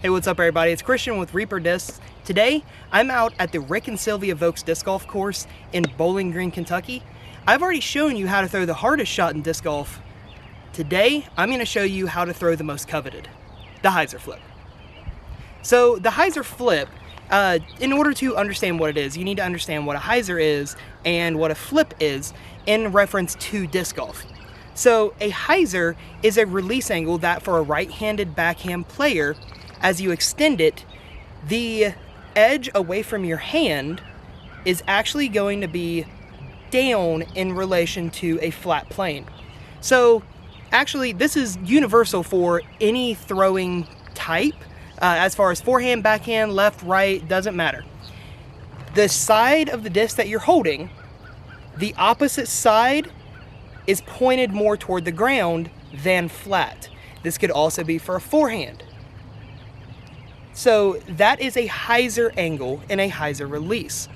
Hey, what's up everybody? It's Christian with Reaper Discs. Today, I'm out at the Rick and Sylvia Vokes Disc Golf Course in Bowling Green, Kentucky. I've already shown you how to throw the hardest shot in disc golf. Today, I'm going to show you how to throw the most coveted, the hyzer flip. So the hyzer flip, in order to understand what it is, you need to understand what a hyzer is and what a flip is in reference to disc golf. So a hyzer is a release angle that for a right-handed backhand player, as you extend it, the edge away from your hand is actually going to be down in relation to a flat plane. So actually this is universal for any throwing type, as far as forehand, backhand, left, right, doesn't matter. The side of the disc that you're holding, the opposite side is pointed more toward the ground than flat. This could also be for a forehand. So that is a hyzer angle and a hyzer release.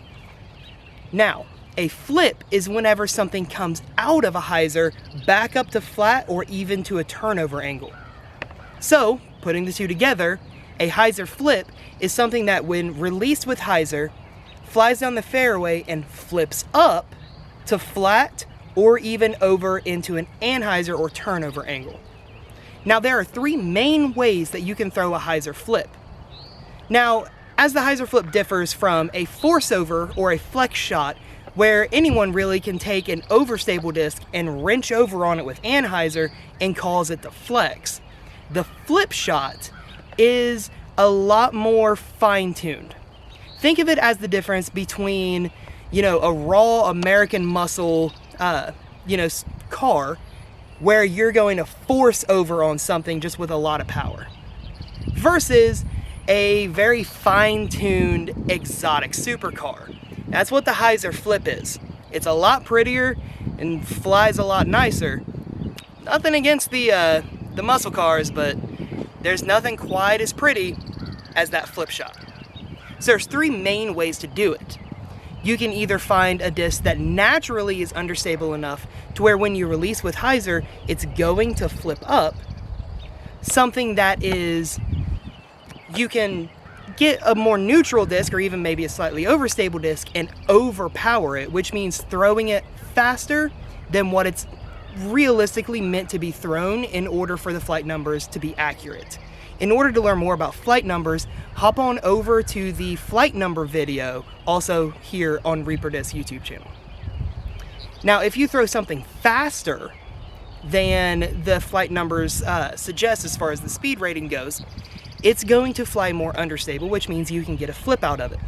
Now, a flip is whenever something comes out of a hyzer back up to flat or even to a turnover angle. So, putting the two together, a hyzer flip is something that when released with hyzer, flies down the fairway and flips up to flat or even over into an anhyzer or turnover angle. Now there are three main ways that you can throw a hyzer flip. Now, as the hyzer flip differs from a force over or a flex shot, where anyone really can take an overstable disc and wrench over on it with anhyzer and cause it to flex, the flip shot is a lot more fine-tuned. Think of it as the difference between, a raw American muscle, car, where you're going to force over on something just with a lot of power, versus a very fine-tuned exotic supercar. That's what the hyzer flip is. It's a lot prettier and flies a lot nicer. Nothing against the muscle cars, but there's nothing quite as pretty as that flip shot. So there's three main ways to do it. You can either find a disc that naturally is understable enough to where when you release with hyzer, it's going to flip up. Something that is, you can get a more neutral disc or even maybe a slightly overstable disc and overpower it, which means throwing it faster than what it's realistically meant to be thrown in order for the flight numbers to be accurate. In order to learn more about flight numbers, hop on over to the flight number video, also here on Reaper Disc YouTube channel. Now, if you throw something faster than the flight numbers suggest as far as the speed rating goes, it's going to fly more understable, which means you can get a flip out of it.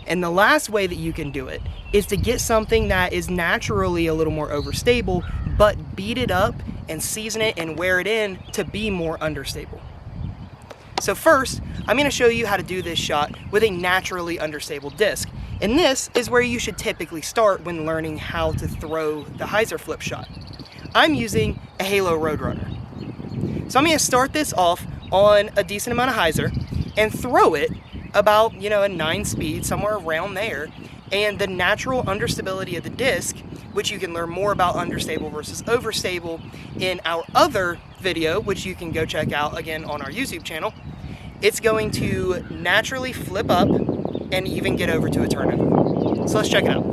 And the last way that you can do it is to get something that is naturally a little more overstable, but beat it up and season it and wear it in to be more understable. So first, I'm going to show you how to do this shot with a naturally understable disc. And this is where you should typically start when learning how to throw the hyzer flip shot. I'm using a Halo Roadrunner. So I'm going to start this off on a decent amount of hyzer and throw it about, a 9 speed, somewhere around there. And the natural understability of the disc, which you can learn more about understable versus overstable in our other video, which you can go check out again on our YouTube channel, it's going to naturally flip up and even get over to a turnover. So let's check it out.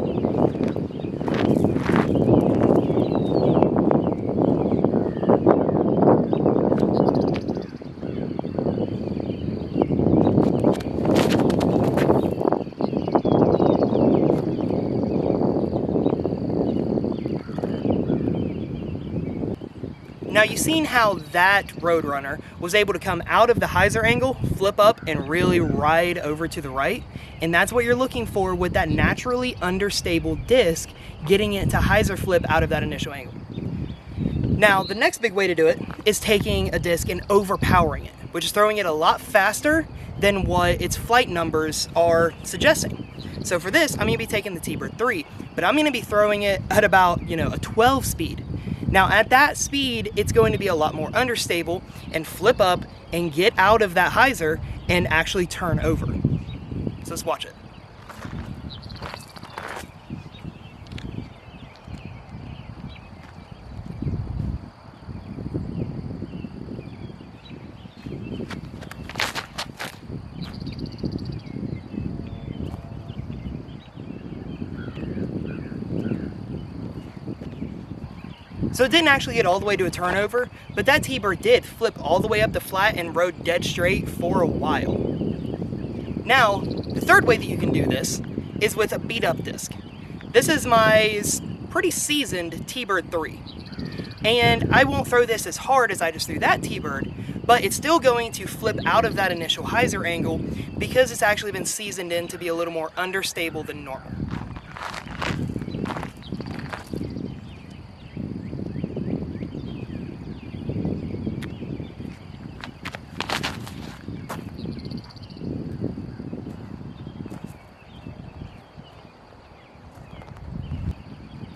Now you've seen how that Roadrunner was able to come out of the hyzer angle, flip up, and really ride over to the right. And that's what you're looking for with that naturally understable disc, getting it to hyzer flip out of that initial angle. Now the next big way to do it is taking a disc and overpowering it, which is throwing it a lot faster than what its flight numbers are suggesting. So for this, I'm going to be taking the T-Bird 3, but I'm going to be throwing it at about, a 12 speed. Now at that speed, it's going to be a lot more understable and flip up and get out of that hyzer and actually turn over. So let's watch it. So it didn't actually get all the way to a turnover, but that T-bird did flip all the way up the flat and rode dead straight for a while. Now, the third way that you can do this is with a beat up disc. This is my pretty seasoned T-bird 3. And I won't throw this as hard as I just threw that T-bird, but it's still going to flip out of that initial hyzer angle because it's actually been seasoned in to be a little more understable than normal.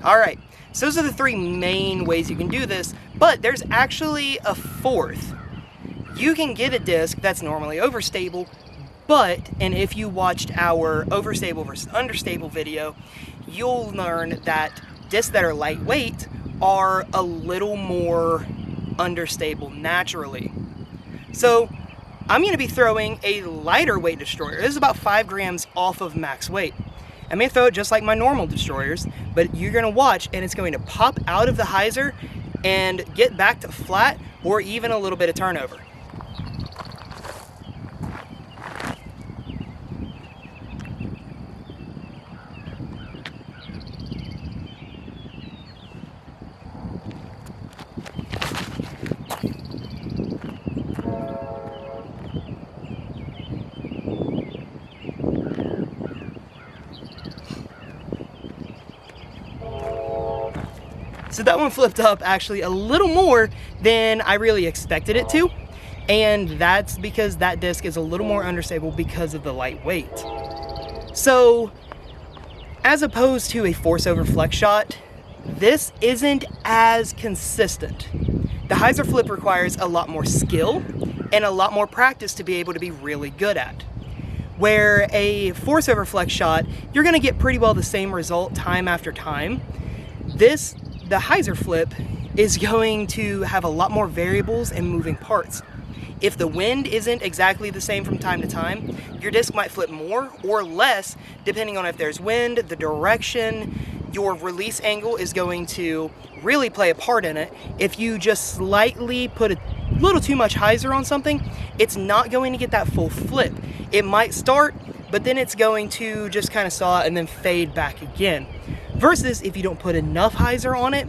Alright, so those are the three main ways you can do this, but there's actually a fourth. You can get a disc that's normally overstable, but, and if you watched our overstable versus understable video, you'll learn that discs that are lightweight are a little more understable naturally. So I'm going to be throwing a lighter weight destroyer. This is about 5 grams off of max weight. I may throw it just like my normal destroyers, but you're going to watch and it's going to pop out of the hyzer and get back to flat or even a little bit of turnover. So that one flipped up actually a little more than I really expected it to. And that's because that disc is a little more understable because of the light weight. So as opposed to a force over flex shot, this isn't as consistent. The hyzer flip requires a lot more skill and a lot more practice to be able to be really good at. Where a force over flex shot, you're gonna get pretty well the same result time after time. The hyzer flip is going to have a lot more variables and moving parts. If the wind isn't exactly the same from time to time, your disc might flip more or less depending on if there's wind, the direction. Your release angle is going to really play a part in it. If you just slightly put a little too much hyzer on something, it's not going to get that full flip. It might start, but then it's going to just kind of saw and then fade back again. Versus if you don't put enough hyzer on it,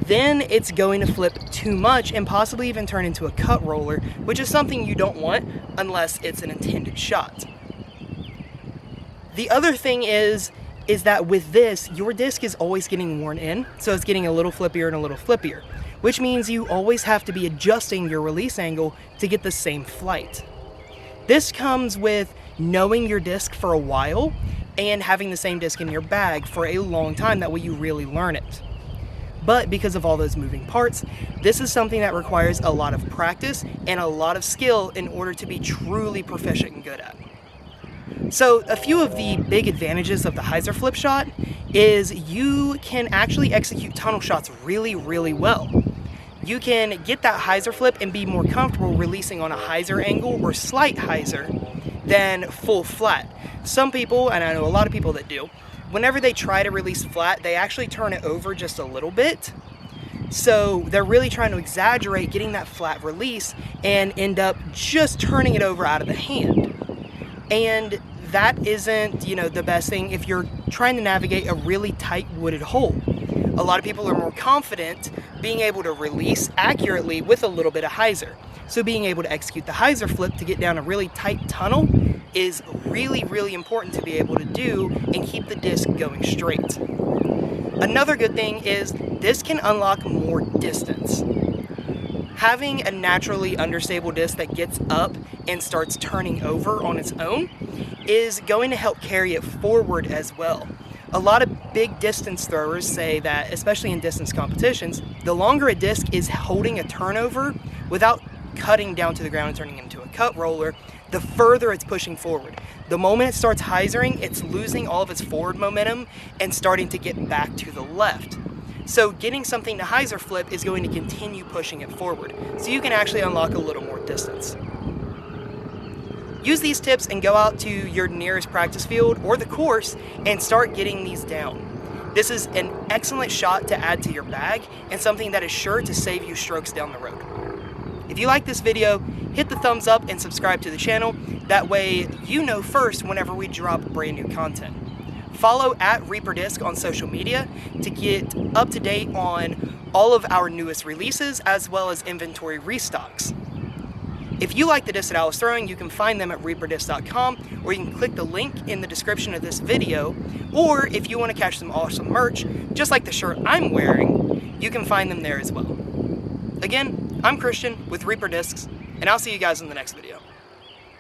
then it's going to flip too much and possibly even turn into a cut roller, which is something you don't want unless it's an intended shot. The other thing is that with this, your disc is always getting worn in, so it's getting a little flippier and a little flippier, which means you always have to be adjusting your release angle to get the same flight. This comes with knowing your disc for a while and having the same disc in your bag for a long time. That way you really learn it. But because of all those moving parts, this is something that requires a lot of practice and a lot of skill in order to be truly proficient and good at. So a few of the big advantages of the hyzer flip shot is you can actually execute tunnel shots really, really well. You can get that hyzer flip and be more comfortable releasing on a hyzer angle or slight hyzer than full flat. Some people, and I know a lot of people that do, whenever they try to release flat, they actually turn it over just a little bit. So they're really trying to exaggerate getting that flat release and end up just turning it over out of the hand. And that isn't, the best thing if you're trying to navigate a really tight wooded hole. A lot of people are more confident being able to release accurately with a little bit of hyzer. So being able to execute the hyzer flip to get down a really tight tunnel is really, really important to be able to do and keep the disc going straight. Another good thing is this can unlock more distance. Having a naturally understable disc that gets up and starts turning over on its own is going to help carry it forward as well. A lot of big distance throwers say that, especially in distance competitions, the longer a disc is holding a turnover without cutting down to the ground and turning into a cut roller, the further it's pushing forward. The moment it starts hyzering, it's losing all of its forward momentum and starting to get back to the left. So getting something to hyzer flip is going to continue pushing it forward, so you can actually unlock a little more distance. Use these tips and go out to your nearest practice field or the course and start getting these down. This is an excellent shot to add to your bag and something that is sure to save you strokes down the road. If you like this video, hit the thumbs up and subscribe to the channel. That way you know first whenever we drop brand new content. Follow @ReaperDisc on social media to get up to date on all of our newest releases as well as inventory restocks. If you like the discs that I was throwing, you can find them at reaperdisc.com, or you can click the link in the description of this video. Or if you want to catch some awesome merch, just like the shirt I'm wearing, you can find them there as well. Again, I'm Christian with Reaper Discs, and I'll see you guys in the next video.